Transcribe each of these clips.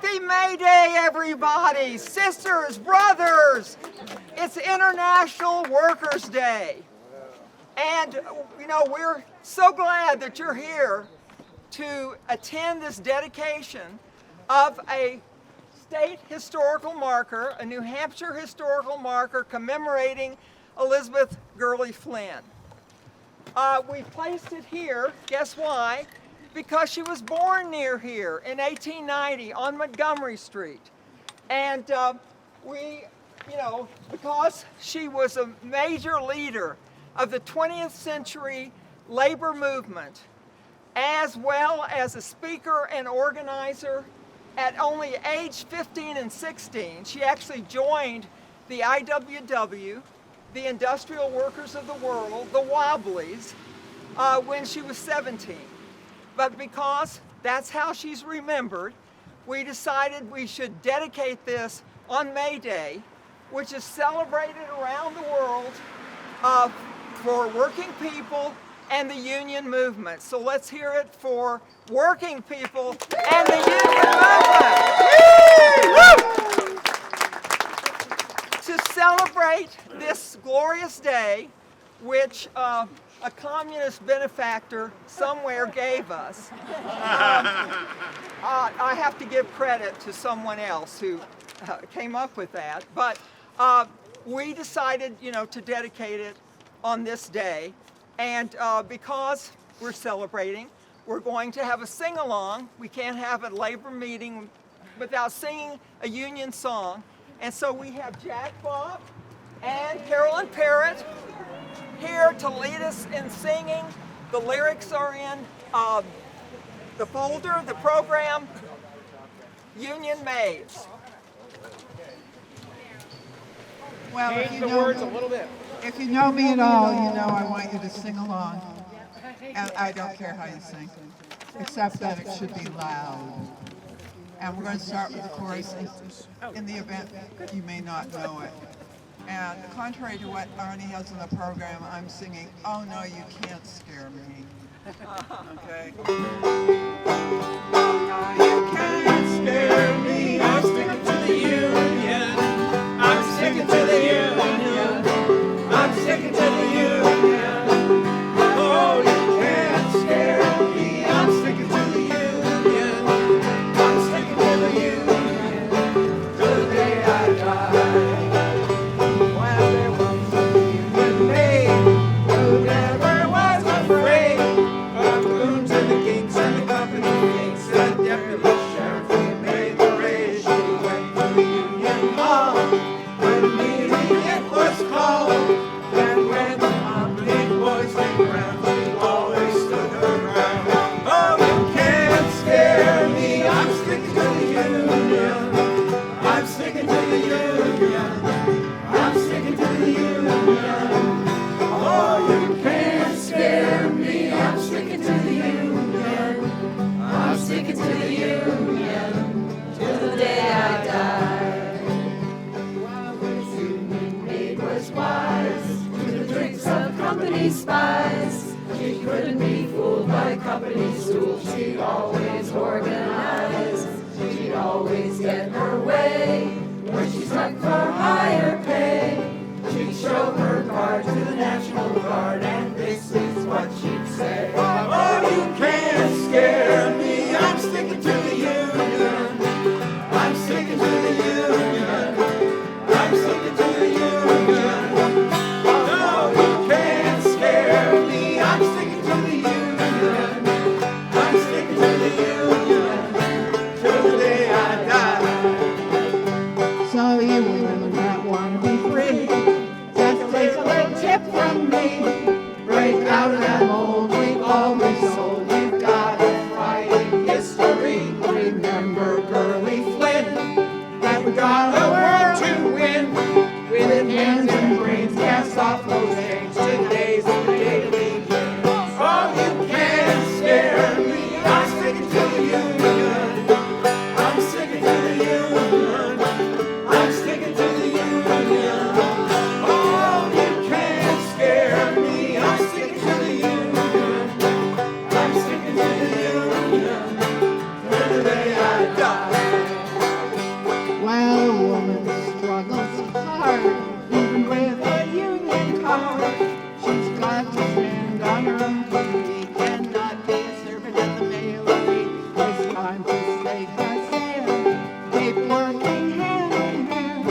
Happy May Day, everybody! Sisters, brothers! It's International Workers' Day. And, you know, we're so glad that you're here to attend this dedication of a state historical marker, a New Hampshire historical marker commemorating Elizabeth Gurley Flynn. We placed it here, guess why? Because she was born near here in 1890 on Montgomery Street. And because she was a major leader of the 20th century labor movement, as well as a speaker and organizer at only age 15 and 16, she actually joined the IWW, the Industrial Workers of the World, the Wobblies, when she was 17. But because that's how she's remembered, we decided we should dedicate this on May Day, which is celebrated around the world for working people and the union movement. So let's hear it for working people and the union movement. To celebrate this glorious day, which a communist benefactor somewhere gave us, I have to give credit to someone else who came up with that. But we decided, to dedicate it on this day. And because we're celebrating, we're going to have a sing-along. We can't have a labor meeting without singing a union song. And so we have Jack Bob and Carolyn Parrott here to lead us in singing. The lyrics are in the folder, the program, Union Maids. Well, Change the words a little bit. If you know me at all, you know I want you to sing along. And I don't care how you sing, except that it should be loud. And we're going to start with the chorus in the event you may not know it. And contrary to what Arnie has in the program, I'm singing, "Oh No, You Can't Scare Me." Okay. Oh no, you can't scare me. I'm sticking to the union. I'm sticking to the union. I'm sticking to the union. Oh, you can't scare me. I'm sticking to the union. I'm sticking to the union till the day I die. When there was a union maid who never was afraid of goons and the geeks and the company geeks and deputy sheriff who made the raid. She went to the union hall when meeting it was called. And when the big boys came around, she always stood her ground. Oh, you can't scare me. I'm sticking to the union. I'm sticking to the union. I'm sticking to the union. Oh, you can't scare me. I'm sticking to the union. I'm sticking to the union till the day I die. While this union maid was wise to the tricks of company spies, she couldn't be fooled by company stools. She'd always organize. She'd always get her way. When she stuck for higher pay, she'd show her card to the National Guard, and this is what she'd say. Oh, you can't scare me. I'm sticking to the union. I'm sticking to the union. I'm sticking to the union. No, you can't scare me. I'm sticking to the union. I'm sticking to the union till the day I die. So you women that want to be free, just take a little tip from me. Break out of that mold we've always sold. You've got a fighting history. Remember Gurley Flynn, that we got a war to win. With hands and brains, cast off those chains. Today's the day to begin. Oh, you can't scare me. I'm sticking to the union. I'm sticking to the union. I'm sticking to the union. Oh, you can't scare me. I'm sticking to the union. I'm sticking to the union till the day I die. keep working hand in hand.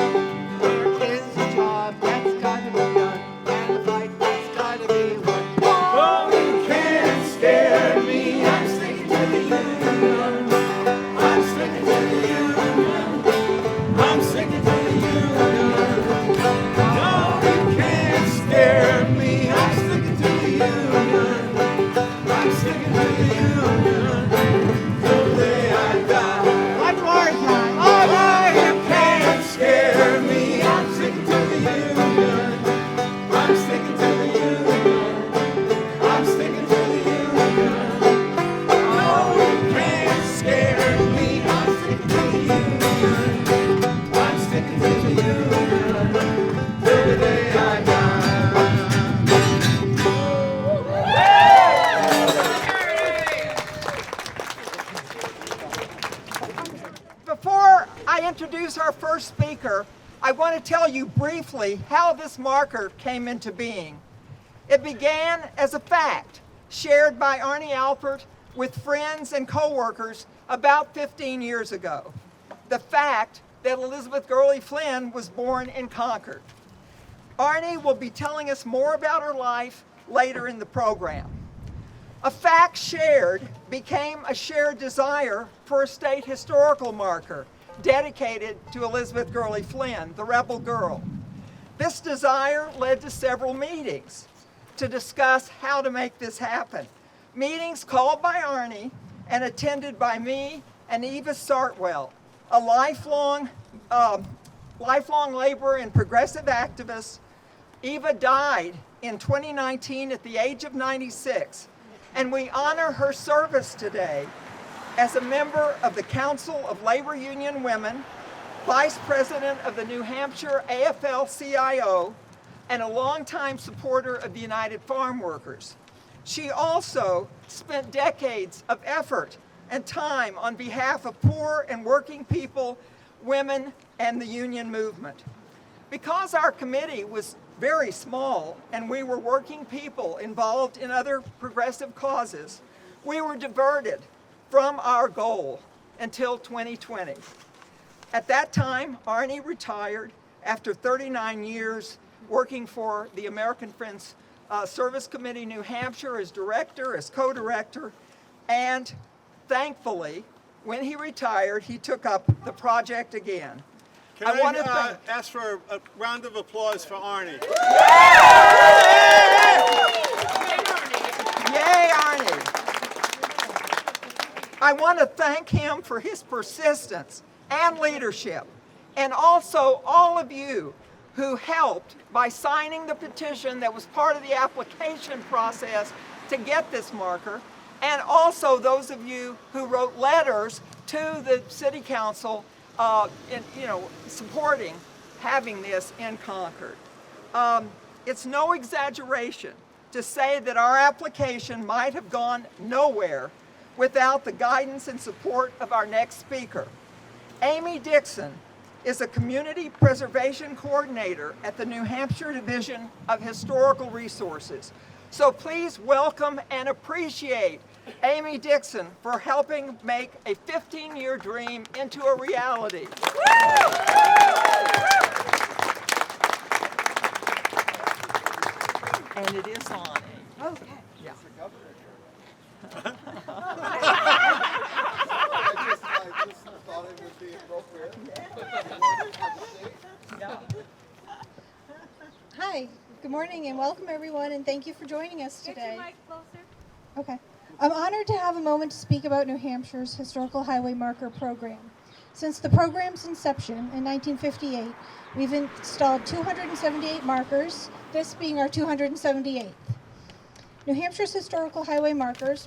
There is a job that's gotta be done, and a fight that's gotta be won. Oh, you can't scare me. I'm sticking to the union. I'm sticking to the union. I'm sticking to the union. No, you can't scare me. I'm sticking to the union. I'm sticking to the union till the day I die. One more time. Oh, you can't scare me. I'm sticking to the union. I'm sticking to the union. I'm sticking to the union. No, you can't scare me. I'm sticking to the union. I'm sticking to the union till the day I die. Before I introduce our first speaker, I want to tell you briefly how this marker came into being. It began as a fact shared by Arnie Alpert with friends and co-workers about 15 years ago. The fact that Elizabeth Gurley Flynn was born in Concord. Arnie will be telling us more about her life later in the program. A fact shared became a shared desire for a state historical marker dedicated to Elizabeth Gurley Flynn, the rebel girl. This desire led to several meetings to discuss how to make this happen. Meetings called by Arnie and attended by me and Eva Sartwell, a lifelong laborer and progressive activist. Eva died in 2019 at the age of 96, and we honor her service today as a member of the Council of Labor Union Women, Vice President of the New Hampshire AFL-CIO, and a longtime supporter of the United Farm Workers. She also spent decades of effort and time on behalf of poor and working people, women, and the union movement. Because our committee was very small and we were working people involved in other progressive causes, we were diverted from our goal until 2020. At that time, Arnie retired after 39 years working for the American Friends Service Committee New Hampshire as director, as co-director, and thankfully, when he retired, he took up the project again. Can I ask for a round of applause for Arnie? Yay, Arnie! I want to thank him for his persistence and leadership, and also all of you who helped by signing the petition that was part of the application process to get this marker, and also those of you who wrote letters to the City Council supporting having this in Concord. It's no exaggeration to say that our application might have gone nowhere without the guidance and support of our next speaker. Amy Dixon is a community preservation coordinator at the New Hampshire Division of Historical Resources. So please welcome and appreciate Amy Dixon for helping make a 15-year dream into a reality. And it is on. Okay. Yeah. I just thought it would be appropriate. Hi, good morning and welcome everyone, and thank you for joining us today. Get your mic closer. Okay. I'm honored to have a moment to speak about New Hampshire's Historical Highway Marker Program. Since the program's inception in 1958, we've installed 278 markers, this being our 278th. New Hampshire's Historical Highway Markers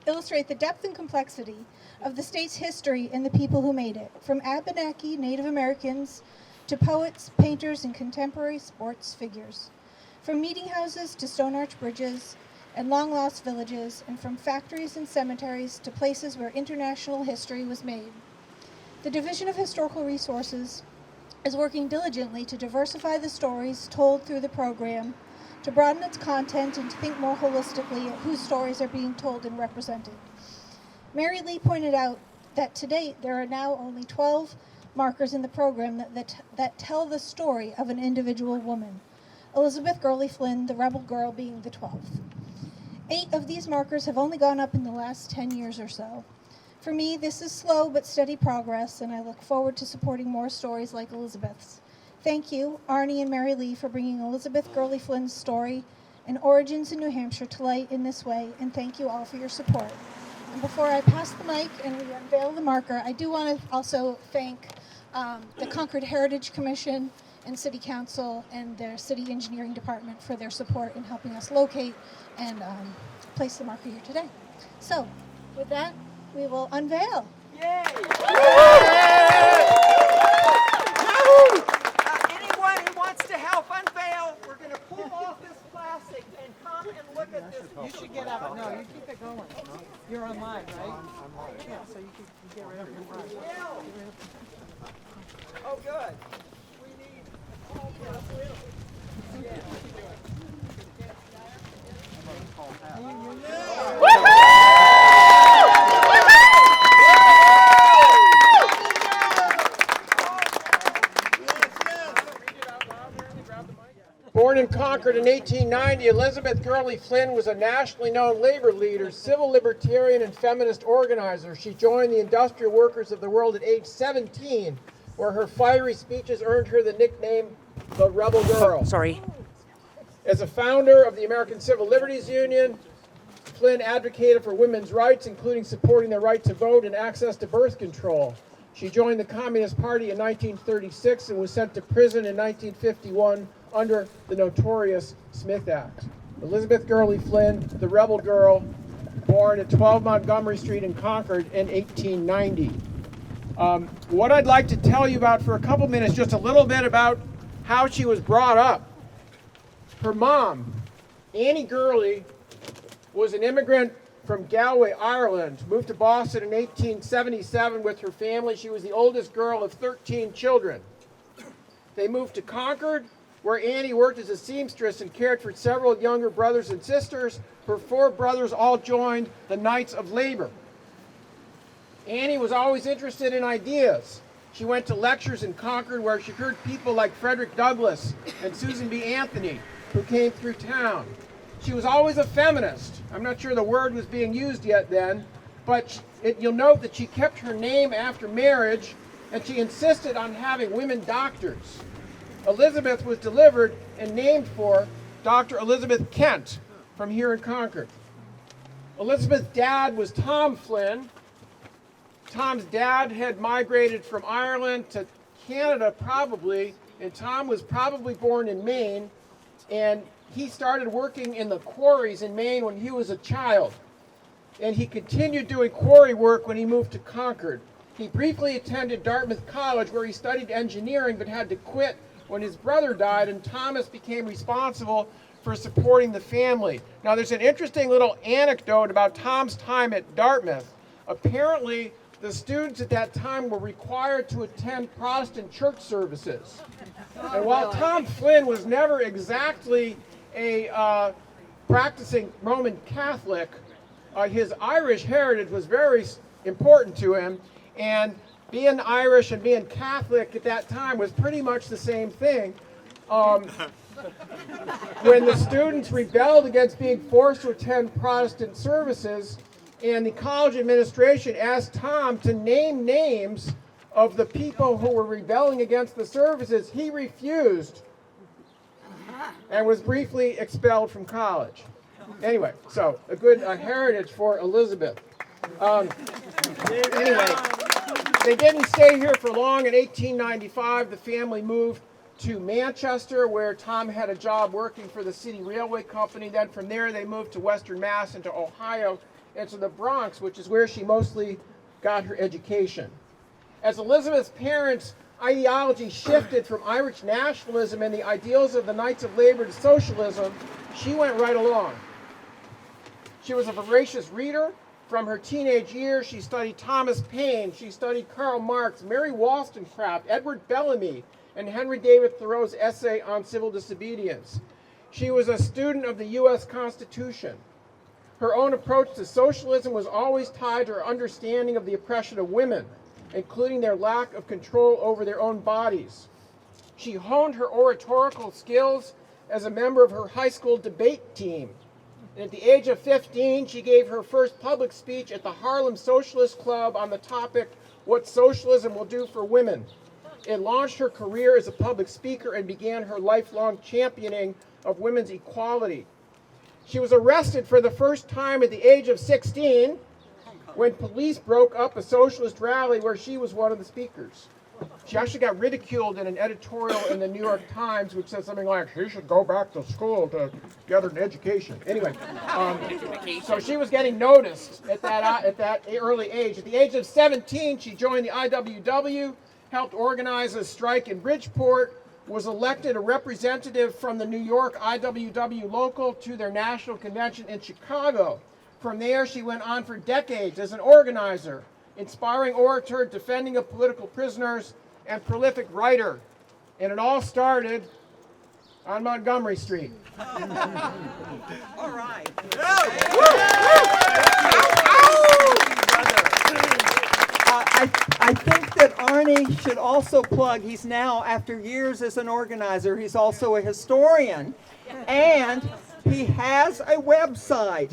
illustrate the depth and complexity of the state's history and the people who made it, from Abenaki Native Americans to poets, painters, and contemporary sports figures, from meeting houses to stone arch bridges and long-lost villages, and from factories and cemeteries to places where international history was made. The Division of Historical Resources is working diligently to diversify the stories told through the program, to broaden its content, and to think more holistically at whose stories are being told and represented. Mary Lee pointed out that to date there are now only 12 markers in the program that tell the story of an individual woman, Elizabeth Gurley Flynn, the rebel girl, being the 12th. 8 of these markers have only gone up in the last 10 years or so. For me, this is slow but steady progress, and I look forward to supporting more stories like Elizabeth's. Thank you, Arnie and Mary Lee, for bringing Elizabeth Gurley Flynn's story and origins in New Hampshire to light in this way, and thank you all for your support. And before I pass the mic and we unveil the marker, I do want to also thank the Concord Heritage Commission and City Council and their City Engineering Department for their support in helping us locate and place the marker here today. So, with that, we will unveil. Yay! Anyone who wants to help unveil, we're going to pull off this plastic and come and look at this. You should get up. No, you keep it going. You're on live, right? Yeah, so you can get rid of your mic. Oh, good. We need a call for us. Born in Concord in 1890, Elizabeth Gurley Flynn was a nationally known labor leader, civil libertarian, and feminist organizer. She joined the Industrial Workers of the World at age 17, where her fiery speeches earned her the nickname the Rebel Girl. As a founder of the American Civil Liberties Union, Flynn advocated for women's rights, including supporting their right to vote and access to birth control. She joined the Communist Party in 1936 and was sent to prison in 1951 under the notorious Smith Act. Elizabeth Gurley Flynn, the Rebel Girl, born at 12 Montgomery Street in Concord in 1890. What I'd like to tell you about for a couple minutes, just a little bit about how she was brought up. Her mom, Annie Gurley, was an immigrant from Galway, Ireland, moved to Boston in 1877 with her family. She was the oldest girl of 13 children. They moved to Concord, where Annie worked as a seamstress and cared for several younger brothers and sisters. Her 4 brothers all joined the Knights of Labor. Annie was always interested in ideas. She went to lectures in Concord where she heard people like Frederick Douglass and Susan B. Anthony who came through town. She was always a feminist. I'm not sure the word was being used yet then, but you'll note that she kept her name after marriage, and she insisted on having women doctors. Elizabeth was delivered and named for Dr. Elizabeth Kent from here in Concord. Elizabeth's dad was Tom Flynn. Tom's dad had migrated from Ireland to Canada probably, and Tom was probably born in Maine, and he started working in the quarries in Maine when he was a child. And he continued doing quarry work when he moved to Concord. He briefly attended Dartmouth College where he studied engineering but had to quit when his brother died, and Thomas became responsible for supporting the family. Now there's an interesting little anecdote about Tom's time at Dartmouth. Apparently the students at that time were required to attend Protestant church services. And while Tom Flynn was never exactly a practicing Roman Catholic, his Irish heritage was very important to him, and being Irish and being Catholic at that time was pretty much the same thing. When the students rebelled against being forced to attend Protestant services, and the college administration asked Tom to name names of the people who were rebelling against the services, he refused and was briefly expelled from college. Anyway, so a good heritage for Elizabeth. Anyway, they didn't stay here for long. In 1895, the family moved to Manchester, where Tom had a job working for the City Railway Company. Then from there, they moved to Western Mass and to Ohio and to the Bronx, which is where she mostly got her education. As Elizabeth's parents' ideology shifted from Irish nationalism and the ideals of the Knights of Labor to socialism, she went right along. She was a voracious reader. From her teenage years, she studied Thomas Paine, she studied Karl Marx, Mary Wollstonecraft, Edward Bellamy, and Henry David Thoreau's essay on civil disobedience. She was a student of the U.S. Constitution. Her own approach to socialism was always tied to her understanding of the oppression of women, including their lack of control over their own bodies. She honed her oratorical skills as a member of her high school debate team. And at the age of 15, she gave her first public speech at the Harlem Socialist Club on the topic, What Socialism Will Do for Women. It launched her career as a public speaker and began her lifelong championing of women's equality. She was arrested for the first time at the age of 16 when police broke up a socialist rally where she was one of the speakers. She actually got ridiculed in an editorial in the New York Times, which said something like, she should go back to school to get an education. Anyway, so she was getting noticed at that early age. At the age of 17, she joined the IWW, helped organize a strike in Bridgeport, was elected a representative from the New York IWW local to their national convention in Chicago. From there, she went on for decades as an organizer, inspiring orator, defending of political prisoners, and prolific writer. And it all started on Montgomery Street. All right. I think that Arnie should also plug, he's now, after years as an organizer, he's also a historian, and he has a website.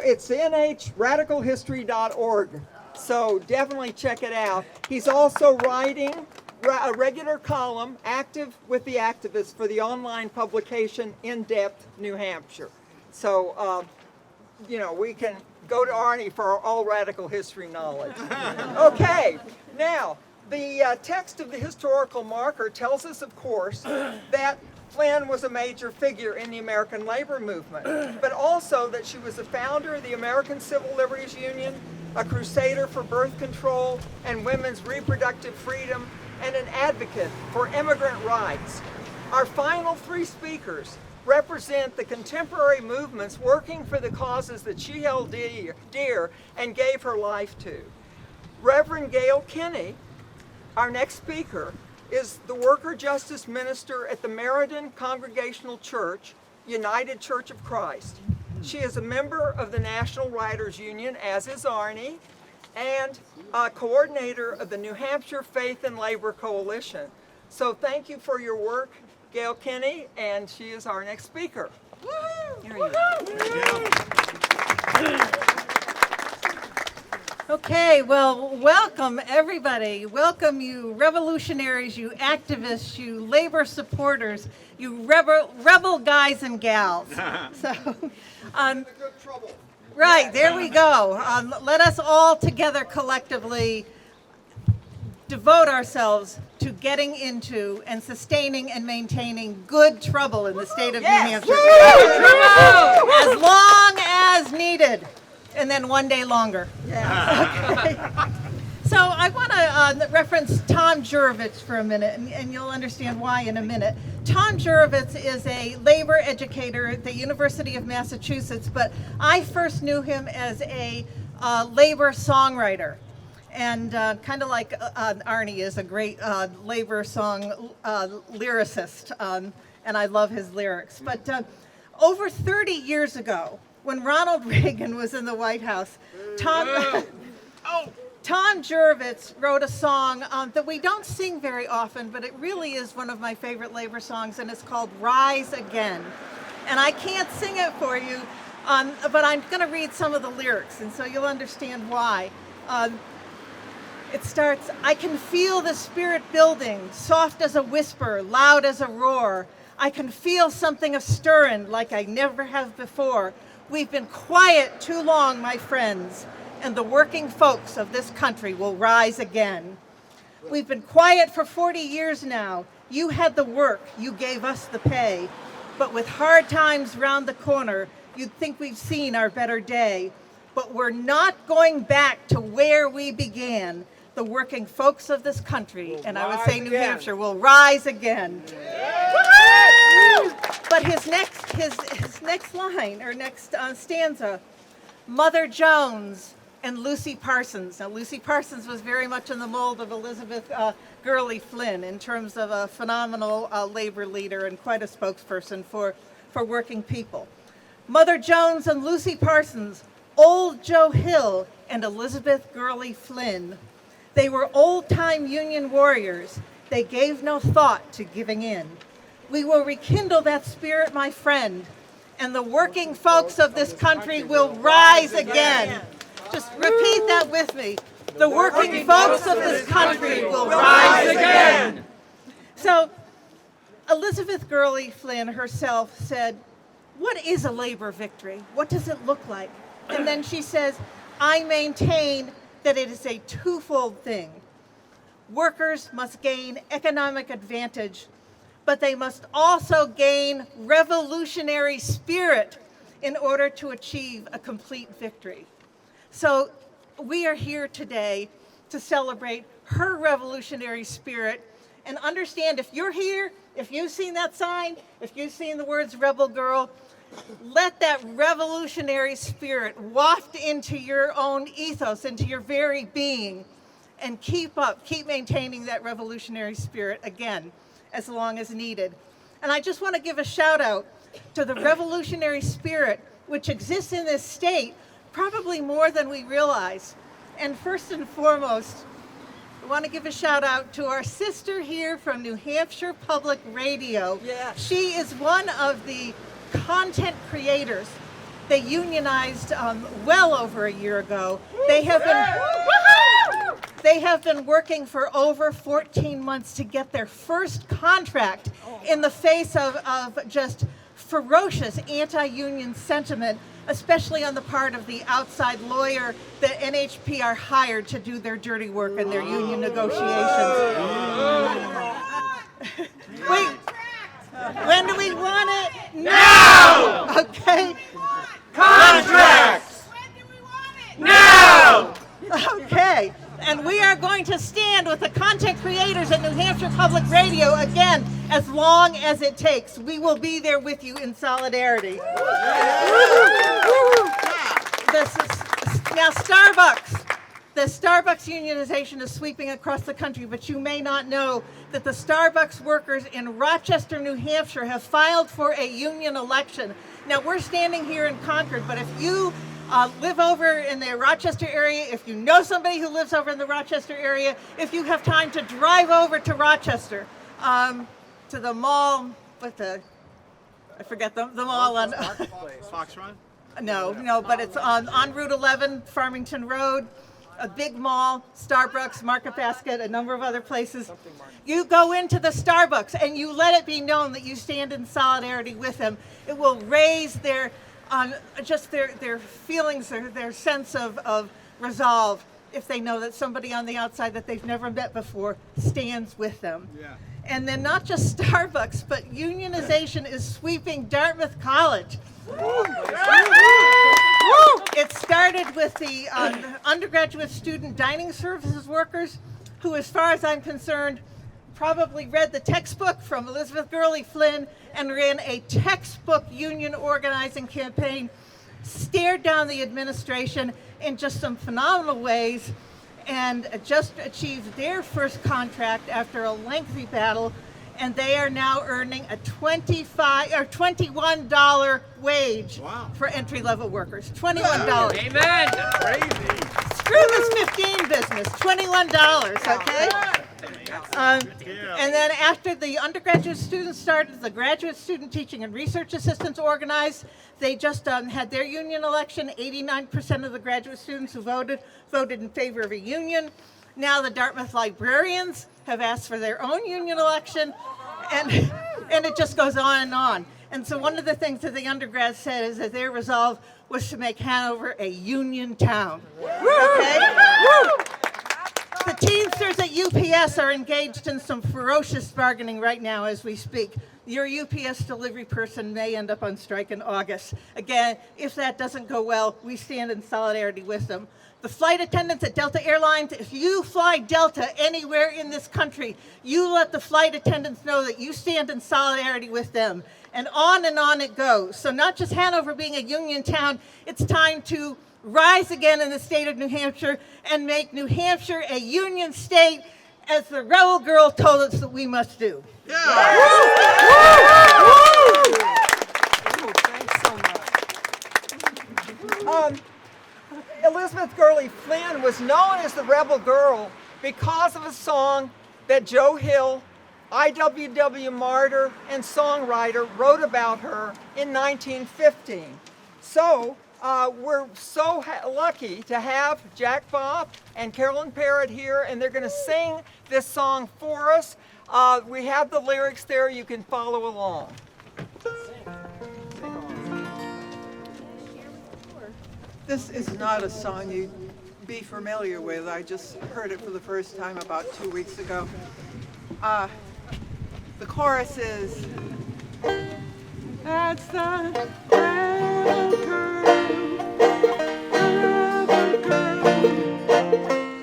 It's nhradicalhistory.org, so definitely check it out. He's also writing a regular column, active with the activists, for the online publication In Depth, New Hampshire. So, we can go to Arnie for all radical history knowledge. Okay, now, the text of the historical marker tells us, of course, that Flynn was a major figure in the American labor movement, but also that she was the founder of the American Civil Liberties Union, a crusader for birth control and women's reproductive freedom, and an advocate for immigrant rights. Our final three speakers represent the contemporary movements working for the causes that she held dear and gave her life to. Reverend Gail Kinney, our next speaker, is the worker justice minister at the Meriden Congregational Church, United Church of Christ. She is a member of the National Writers Union, as is Arnie, and a coordinator of the New Hampshire Faith and Labor Coalition. So thank you for your work, Gail Kinney, and she is our next speaker. Here you go. Okay, well, welcome everybody. Welcome you revolutionaries, you activists, you labor supporters, you rebel guys and gals. So, right, there we go. Let us all together collectively devote ourselves to getting into and sustaining and maintaining good trouble in the state of New Hampshire. As long as needed. And then one day longer. Yeah. Okay. So I want to reference Tom Jurovitz for a minute, and you'll understand why in a minute. Tom Jurovitz is a labor educator at the University of Massachusetts, but I first knew him as a labor songwriter. And kind of like Arnie is a great labor song lyricist, and I love his lyrics. But over 30 years ago, when Ronald Reagan was in the White House, Tom Jurovitz wrote a song that we don't sing very often, but it really is one of my favorite labor songs, and it's called Rise Again. And I can't sing it for you, but I'm going to read some of the lyrics, and so you'll understand why. It starts, I can feel the spirit building, soft as a whisper, loud as a roar. I can feel something a-stirring like I never have before. We've been quiet too long, my friends, and the working folks of this country will rise again. We've been quiet for 40 years now. You had the work, you gave us the pay. But with hard times round the corner, you'd think we've seen our better day. But we're not going back to where we began. The working folks of this country, and I would say New Hampshire, will rise again. But his next line, or next stanza, Mother Jones and Lucy Parsons. Now, Lucy Parsons was very much in the mold of Elizabeth Gurley Flynn in terms of a phenomenal labor leader and quite a spokesperson for working people. Mother Jones and Lucy Parsons, Old Joe Hill and Elizabeth Gurley Flynn. They were old-time Union warriors. They gave no thought to giving in. We will rekindle that spirit, my friend, and the working folks of this country will rise again. Just repeat that with me. The working folks of this country will rise again. So, Elizabeth Gurley Flynn herself said, what is a labor victory? What does it look like? And then she says, I maintain that it is a twofold thing. Workers must gain economic advantage, but they must also gain revolutionary spirit in order to achieve a complete victory. So we are here today to celebrate her revolutionary spirit and understand, if you're here, if you've seen that sign, if you've seen the words Rebel Girl, let that revolutionary spirit waft into your own ethos, into your very being, and keep maintaining that revolutionary spirit again, as long as needed. And I just want to give a shout out to the revolutionary spirit which exists in this state, probably more than we realize. And first and foremost, I want to give a shout out to our sister here from New Hampshire Public Radio. Yeah. She is one of the content creators. They unionized well over a year ago. They have been working for over 14 months to get their first contract in the face of just ferocious anti-union sentiment, especially on the part of the outside lawyer that NHPR hired to do their dirty work in their union negotiations. Wait, when do we want it? Now! Okay. Contracts! When do we want it? Now! Okay. And we are going to stand with the content creators at New Hampshire Public Radio again, as long as it takes. We will be there with you in solidarity. Now, Starbucks. The Starbucks unionization is sweeping across the country, but you may not know that the Starbucks workers in Rochester, New Hampshire have filed for a union election. Now, we're standing here in Concord, but if you live over in the Rochester area, if you know somebody who lives over in the Rochester area, if you have time to drive over to Rochester, to the mall, I forget the mall on... Fox Run? No, but it's on Route 11, Farmington Road, a big mall, Starbucks, Market Basket, a number of other places. You go into the Starbucks and you let it be known that you stand in solidarity with them. It will raise their feelings, their sense of resolve, if they know that somebody on the outside that they've never met before stands with them. Yeah. And then not just Starbucks, but unionization is sweeping Dartmouth College. It started with the undergraduate student dining services workers, who, as far as I'm concerned, probably read the textbook from Elizabeth Gurley Flynn and ran a textbook union organizing campaign, stared down the administration in just some phenomenal ways, and just achieved their first contract after a lengthy battle, and they are now earning a $21 wage for entry-level workers. $21. Amen. Crazy. Screw this 15 business. $21. Okay. And then after the undergraduate students started, the graduate student teaching and research assistants organized. They just had their union election. 89% of the graduate students who voted in favor of a union. Now the Dartmouth librarians have asked for their own union election, and it just goes on and on. And so one of the things that the undergrads said is that their resolve was to make Hanover a union town. Okay? The Teamsters at UPS are engaged in some ferocious bargaining right now as we speak. Your UPS delivery person may end up on strike in August. Again, if that doesn't go well, we stand in solidarity with them. The flight attendants at Delta Airlines, if you fly Delta anywhere in this country, you let the flight attendants know that you stand in solidarity with them. And on it goes. So not just Hanover being a union town, it's time to rise again in the state of New Hampshire and make New Hampshire a union state, as the Rebel Girl told us that we must do. Ooh, thanks so much. Elizabeth Gurley Flynn was known as the Rebel Girl because of a song that Joe Hill, IWW martyr and songwriter, wrote about her in 1915. So we're so lucky to have Jack Bopp and Carolyn Parrott here, and they're going to sing this song for us. We have the lyrics there. You can follow along. This is not a song you'd be familiar with. I just heard it for the first time about 2 weeks ago. The chorus is, that's the rebel girl,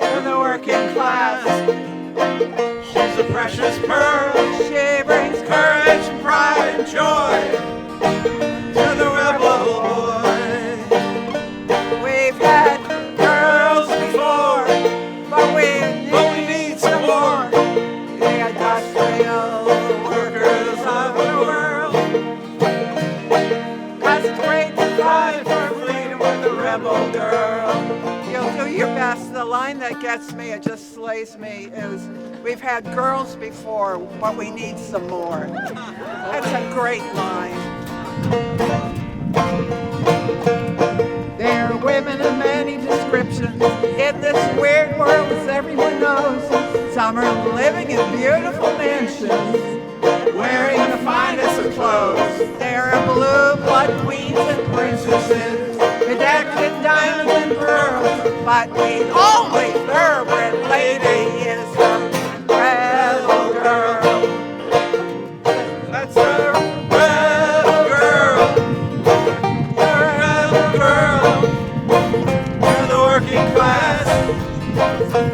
To the working class, she's a precious pearl. she brings Courage and pride and joy to the rebel boy. We've had Girls before, but we but we need some more. the industrial Workers of the world, Cause it's great to fight fight for freedom with the rebel girl. You'll do your best. The line that gets me, it just slays me, is we've had girls before, but we need some more. That's a great line. There are women of many descriptions in this weird world, as everyone knows. Some are living in beautiful mansions, Wearing the finest of clothes, there are blue blood queens and princesses, bedecked in diamonds and pearls, but the only thoroughbred lady is the rebel girl. that's the rebel girl. The rebel girl to the working class,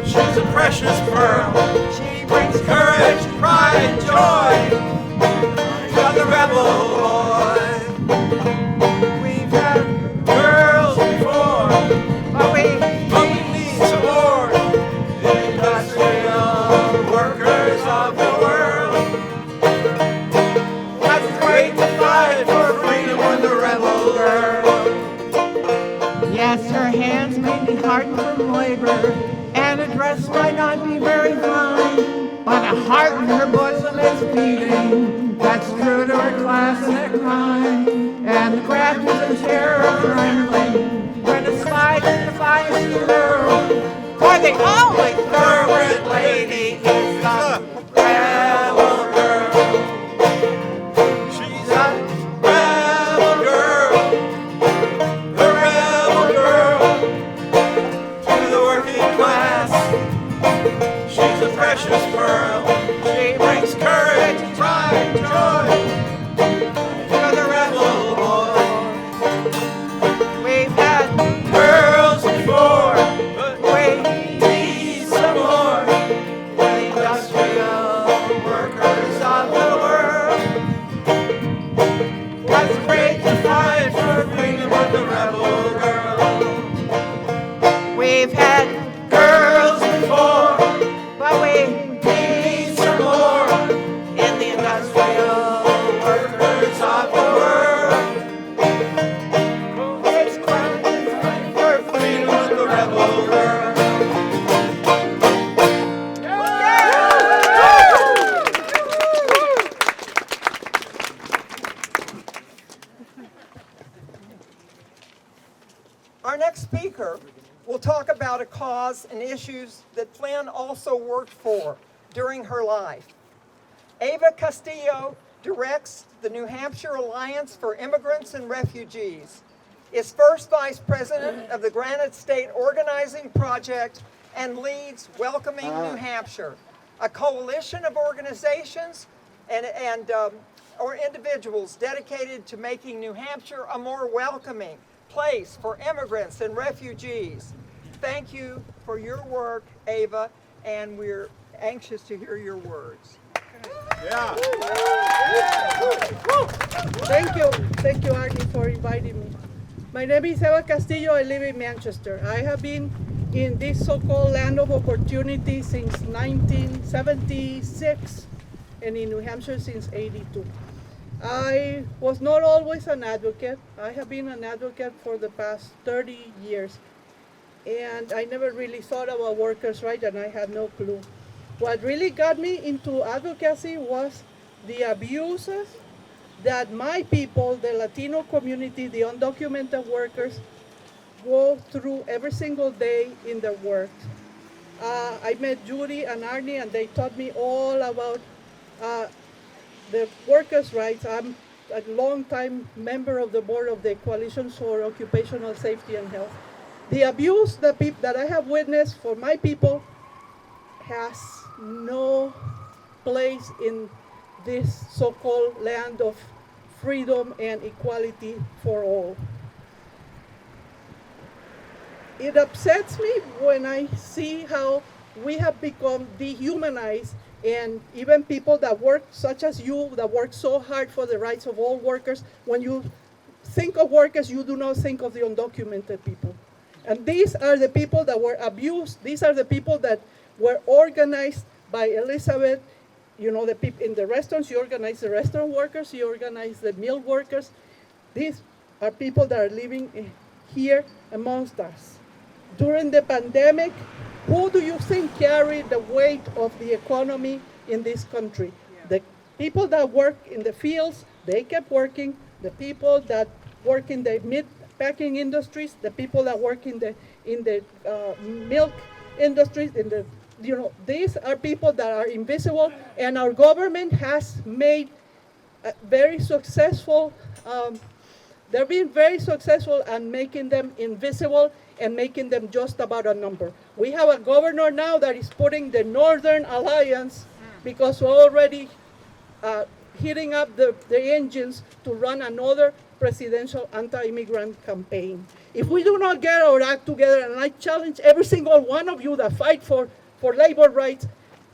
she's a precious pearl. She brings Courage, pride, and joy to the rebel boy. We've had Girls before, but we but we need some more. Industrial workers of the world, that's great to fight for freedom with the rebel girl. Yes, her hands may be hardened from labor, and her dress might not be very fine, but a heart in her bosom is beating. That's true to her class and her kind, and the graduates in terror are trembling when the slide in the fire she hurled. For the only thoroughbred lady is the rebel girl. She's a rebel girl, the rebel girl to the working class. She's a precious pearl. She brings courage, pride, and joy to the rebel boy. We've had Girls before, but we need some more. the industrial Workers of the world, that's great to fight for freedom with the rebel girl. We've had Girls before, but we need some more. in the industrial Workers of the world, it's quite different for freedom with the rebel girl. Our next speaker will talk about a cause and issues that Flynn also worked for during her life. Ava Castillo directs the New Hampshire Alliance for Immigrants and Refugees, is first vice president of the Granite State Organizing Project, and leads Welcoming New Hampshire, a coalition of organizations or individuals dedicated to making New Hampshire a more welcoming place for immigrants and refugees. Thank you for your work, Ava, and we're anxious to hear your words. Yeah. Thank you, Arnie, for inviting me. My name is Eva Castillo. I live in Manchester. I have been in this so-called land of opportunity since 1976, and in New Hampshire since '82. I was not always an advocate. I have been an advocate for the past 30 years. And I never really thought about workers' rights, and I had no clue. What really got me into advocacy was the abuses that my people, the Latino community, the undocumented workers, go through every single day in their work. I met Judy and Arnie, and they taught me all about the workers' rights. I'm a long-time member of the board of the Coalition for Occupational Safety and Health. The abuse that I have witnessed for my people has no place in this so-called land of freedom and equality for all. It upsets me when I see how we have become dehumanized, and even people that work, such as you, that work so hard for the rights of all workers, when you think of workers, you do not think of the undocumented people. And these are the people that were abused. These are the people that were organized by Elizabeth. You know, the people in the restaurants, you organize the restaurant workers, you organize the meal workers. These are people that are living here amongst us. During the pandemic, who do you think carried the weight of the economy in this country? The people that work in the fields, they kept working. The people that work in the meat packing industries, the people that work in the milk industries, these are people that are invisible, and our government has made very successful. They're being very successful at making them invisible and making them just about a number. We have a governor now that is putting the Northern Alliance, because we're already heating up the engines to run another presidential anti-immigrant campaign. If we do not get our act together, and I challenge every single one of you that fight for labor rights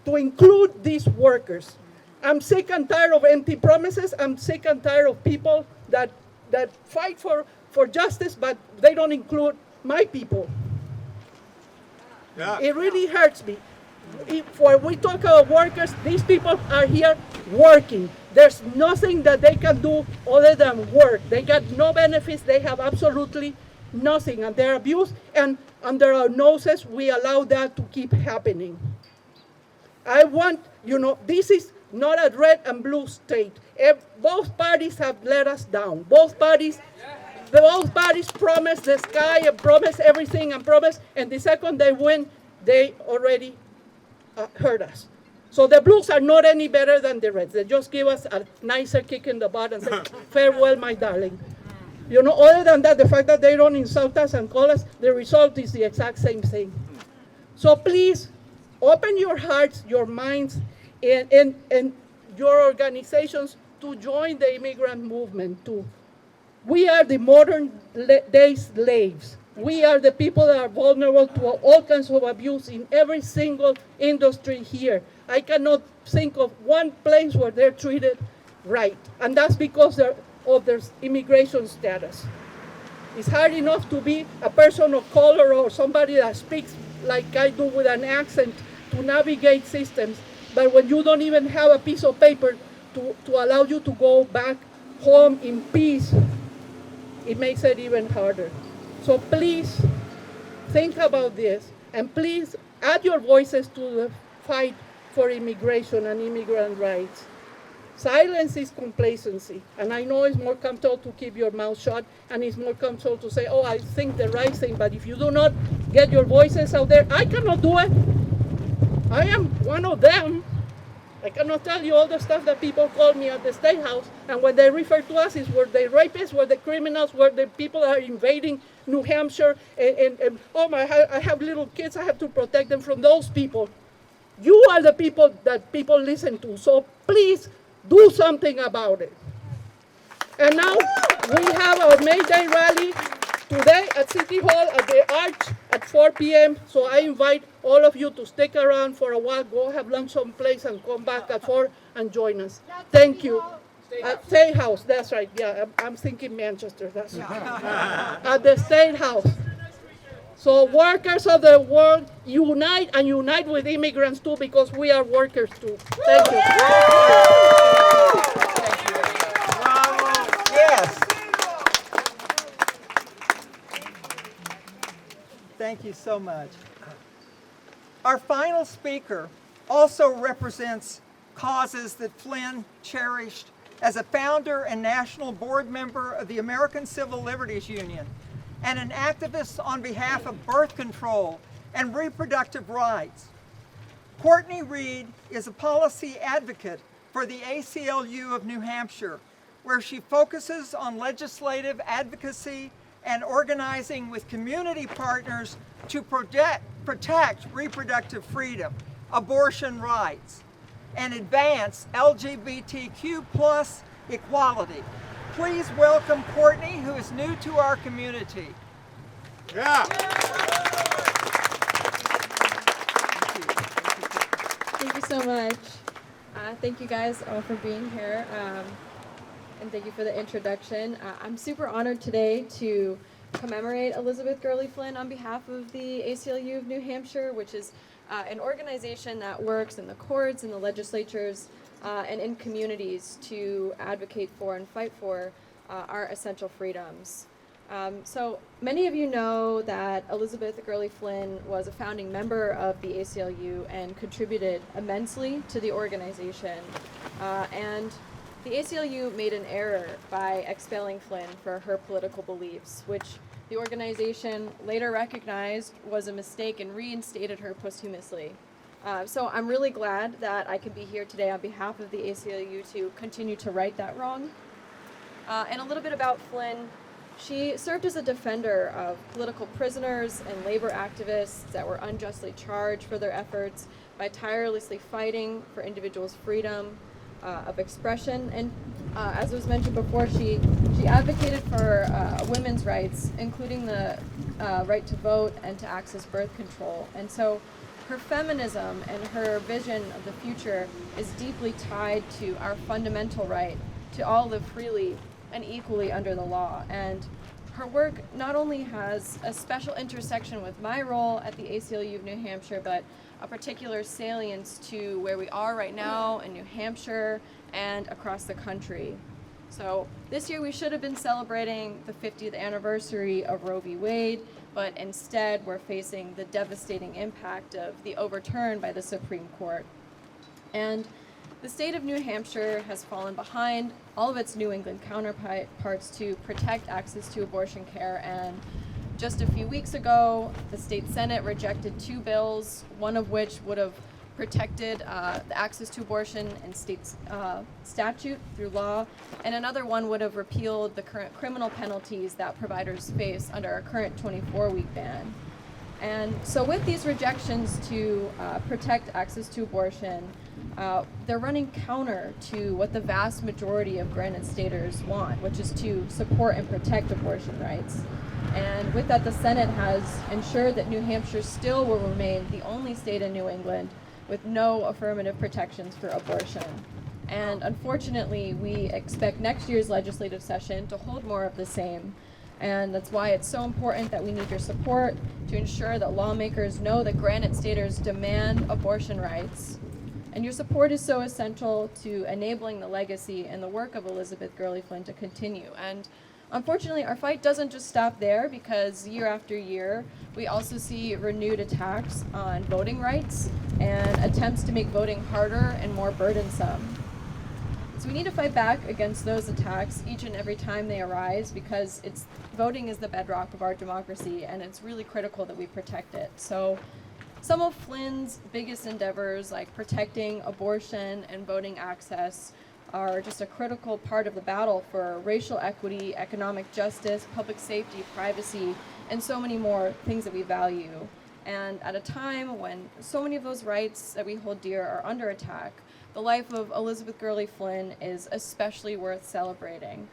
to include these workers. I'm sick and tired of empty promises. I'm sick and tired of people that fight for justice, but they don't include my people. Yeah. It really hurts me. When we talk about workers, these people are here working. There's nothing that they can do other than work. They got no benefits. They have absolutely nothing, and they're abused, and under our noses, we allow that to keep happening. I want, this is not a red and blue state. Both parties have let us down. Both parties promise the sky and promise everything and the second they win, they already hurt us. So the blues are not any better than the reds. They just give us a nicer kick in the butt and say, farewell, my darling. Other than that, the fact that they don't insult us and call us, the result is the exact same thing. So please, open your hearts, your minds, and your organizations to join the immigrant movement too. We are the modern day slaves. We are the people that are vulnerable to all kinds of abuse in every single industry here. I cannot think of one place where they're treated right, and that's because of their immigration status. It's hard enough to be a person of color or somebody that speaks like I do with an accent to navigate systems, but when you don't even have a piece of paper to allow you to go back home in peace, it makes it even harder. So please think about this, and please add your voices to the fight for immigration and immigrant rights. Silence is complacency, and I know it's more comfortable to keep your mouth shut, and it's more comfortable to say, oh, I think the right thing, but if you do not get your voices out there, I cannot do it. I am one of them. I cannot tell you all the stuff that people call me at the State House, and when they refer to us, is where the rapists, where the criminals, where the people are invading New Hampshire, and I have little kids, I have to protect them from those people. You are the people that people listen to, so please do something about it. And now we have our May Day rally today at City Hall at the Arch at 4 p.m. So I invite all of you to stick around for a while, go have lunch someplace, and come back at 4 and join us. Thank you. At State House, that's right. Yeah, I'm thinking Manchester. That's right. At the State House. So workers of the world, unite, and unite with immigrants too, because we are workers too. Thank you. Thank you so much. Our final speaker also represents causes that Flynn cherished as a founder and national board member of the American Civil Liberties Union and an activist on behalf of birth control and reproductive rights. Courtney Reed is a policy advocate for the ACLU of New Hampshire, where she focuses on legislative advocacy and organizing with community partners to protect reproductive freedom, abortion rights, and advance LGBTQ+ equality. Please welcome Courtney, who is new to our community. Yeah. Thank you so much. Thank you guys all for being here, and thank you for the introduction. I'm super honored today to commemorate Elizabeth Gurley Flynn on behalf of the ACLU of New Hampshire, which is an organization that works in the courts and the legislatures and in communities to advocate for and fight for our essential freedoms. So many of you know that Elizabeth Gurley Flynn was a founding member of the ACLU and contributed immensely to the organization. And the ACLU made an error by expelling Flynn for her political beliefs, which the organization later recognized was a mistake and reinstated her posthumously. So I'm really glad that I can be here today on behalf of the ACLU to continue to right that wrong. And a little bit about Flynn. She served as a defender of political prisoners and labor activists that were unjustly charged for their efforts by tirelessly fighting for individuals' freedom of expression. And as was mentioned before, she advocated for women's rights, including the right to vote and to access birth control. And so her feminism and her vision of the future is deeply tied to our fundamental right to all live freely and equally under the law. And her work not only has a special intersection with my role at the ACLU of New Hampshire, but a particular salience to where we are right now in New Hampshire and across the country. So this year we should have been celebrating the 50th anniversary of Roe v. Wade, but instead we're facing the devastating impact of the overturn by the Supreme Court. And the state of New Hampshire has fallen behind all of its New England counterparts to protect access to abortion care, and just a few weeks ago, the state Senate rejected 2 bills, one of which would have protected the access to abortion in state statute through law, and another one would have repealed the current criminal penalties that providers face under our current 24-week ban. And so with these rejections to protect access to abortion, they're running counter to what the vast majority of granted staters want, which is to support and protect abortion rights. And with that, the Senate has ensured that New Hampshire still will remain the only state in New England with no affirmative protections for abortion. And unfortunately, we expect next year's legislative session to hold more of the same. And that's why it's so important that we need your support to ensure that lawmakers know that granted staters demand abortion rights. And your support is so essential to enabling the legacy and the work of Elizabeth Gurley Flynn to continue. And unfortunately, our fight doesn't just stop there, because year after year, we also see renewed attacks on voting rights and attempts to make voting harder and more burdensome. So we need to fight back against those attacks each and every time they arise, because voting is the bedrock of our democracy, and it's really critical that we protect it. So some of Flynn's biggest endeavors, like protecting abortion and voting access, are just a critical part of the battle for racial equity, economic justice, public safety, privacy, and so many more things that we value. And at a time when so many of those rights that we hold dear are under attack, the life of Elizabeth Gurley Flynn is especially worth celebrating.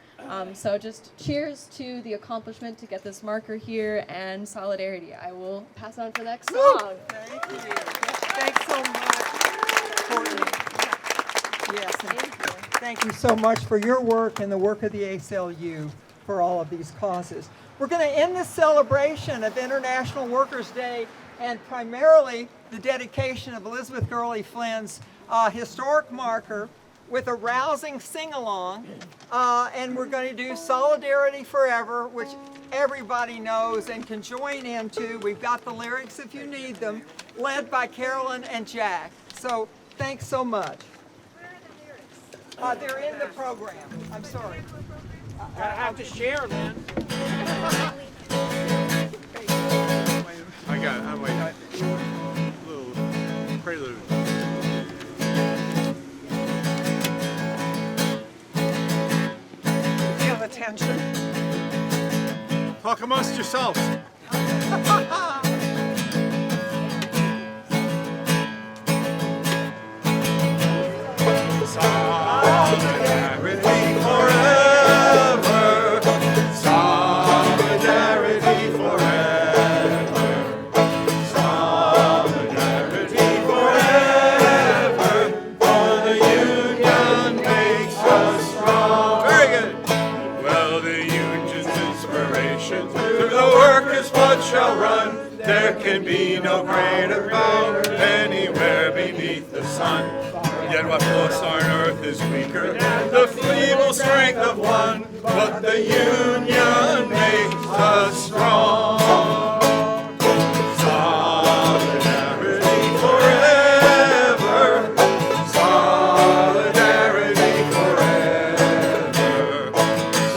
So just cheers to the accomplishment to get this marker here, and solidarity. I will pass on to the next song. Thank you. Thanks so much, Courtney. Yes, thank you so much for your work and the work of the ACLU for all of these causes. We're going to end this celebration of International Workers' Day and primarily the dedication of Elizabeth Gurley Flynn's historic marker with a rousing sing-along, and we're going to do Solidarity Forever, which everybody knows and can join into. We've got the lyrics if you need them, led by Carolyn and Jack. So thanks so much. Where are the lyrics? They're in the program. I'm sorry. Gotta have to share, Lynn. I got it. I'm waiting. Little prelude. Feel the tension. Talk amongst yourselves. Solidarity forever. Solidarity forever. Solidarity forever. For the union makes us strong. Very good. Well, the union's inspiration through the workers' blood shall run. There can be no greater power anywhere beneath the sun. Yet what force on earth is weaker than the feeble strength of one? But the union makes us strong. Solidarity forever. Solidarity forever.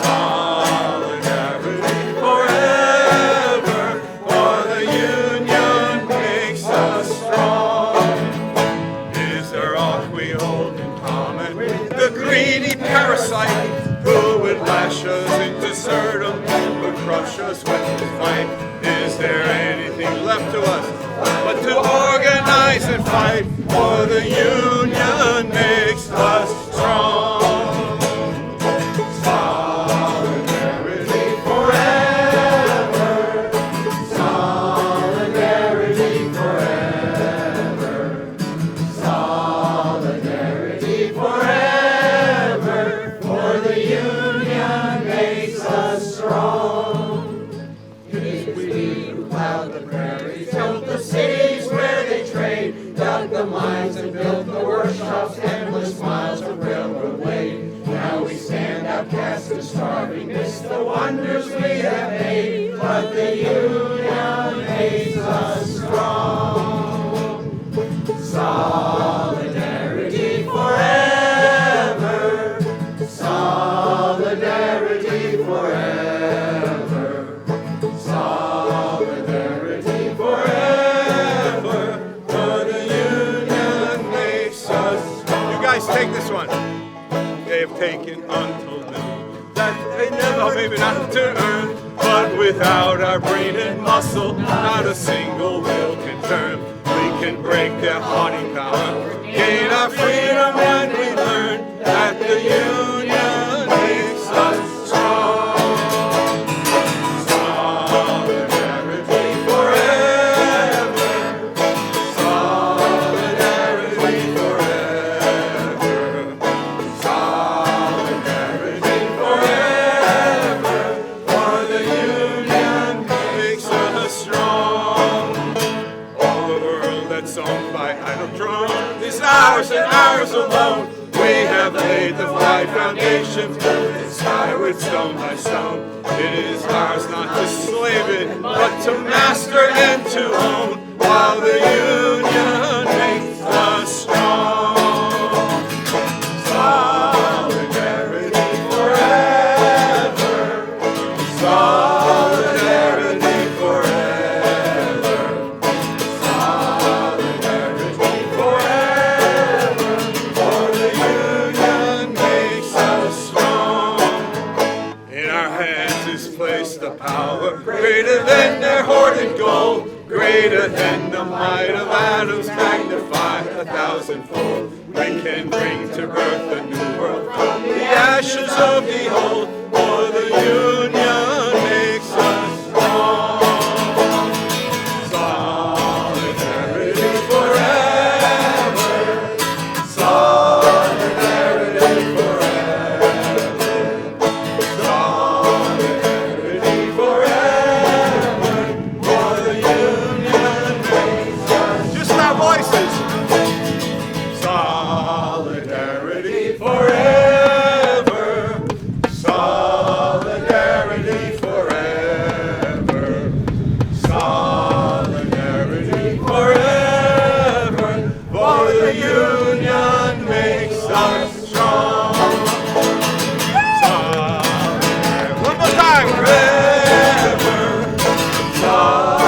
Solidarity forever. For the union makes us strong. Is there aught we hold in common with the greedy parasite who would lash us into serfdom and would crush us with his might? Is there anything left to us but to organize and fight? For the union makes us strong. Solidarity forever. Solidarity forever. Solidarity forever. For the union makes us strong. It is we who plowed the prairies, built the cities where they trade, dug the mines and built the workshops, endless miles of railroad way. Now we stand outcast and starving, miss the wonders we have made, but the union makes us strong. Solidarity forever. Solidarity forever. Solidarity forever. For the union makes us. You guys take this one. They have taken until noon that they never, maybe not to earn, but without our brain and muscle, not a single wheel can turn. We can break their haughty power, gain our freedom when we learn that the union makes us strong. Solidarity forever. Solidarity forever. Solidarity forever. For the union makes us strong. All the world that's owned by idle drone is ours and ours alone. We have laid the wide foundation, built it skyward stone by stone. It is ours not to slave it, but to master and to own, while the union makes us strong. Solidarity forever. Solidarity forever. Solidarity forever. For the union makes us strong. In our hands is placed the power greater than their hoarded gold, greater than the might of atoms magnified 1,000-fold. We can bring to birth a new world from the ashes of the old, for the union makes us strong. Solidarity forever. Solidarity forever. Solidarity forever. For the union makes us. Just our voices. Solidarity forever. God.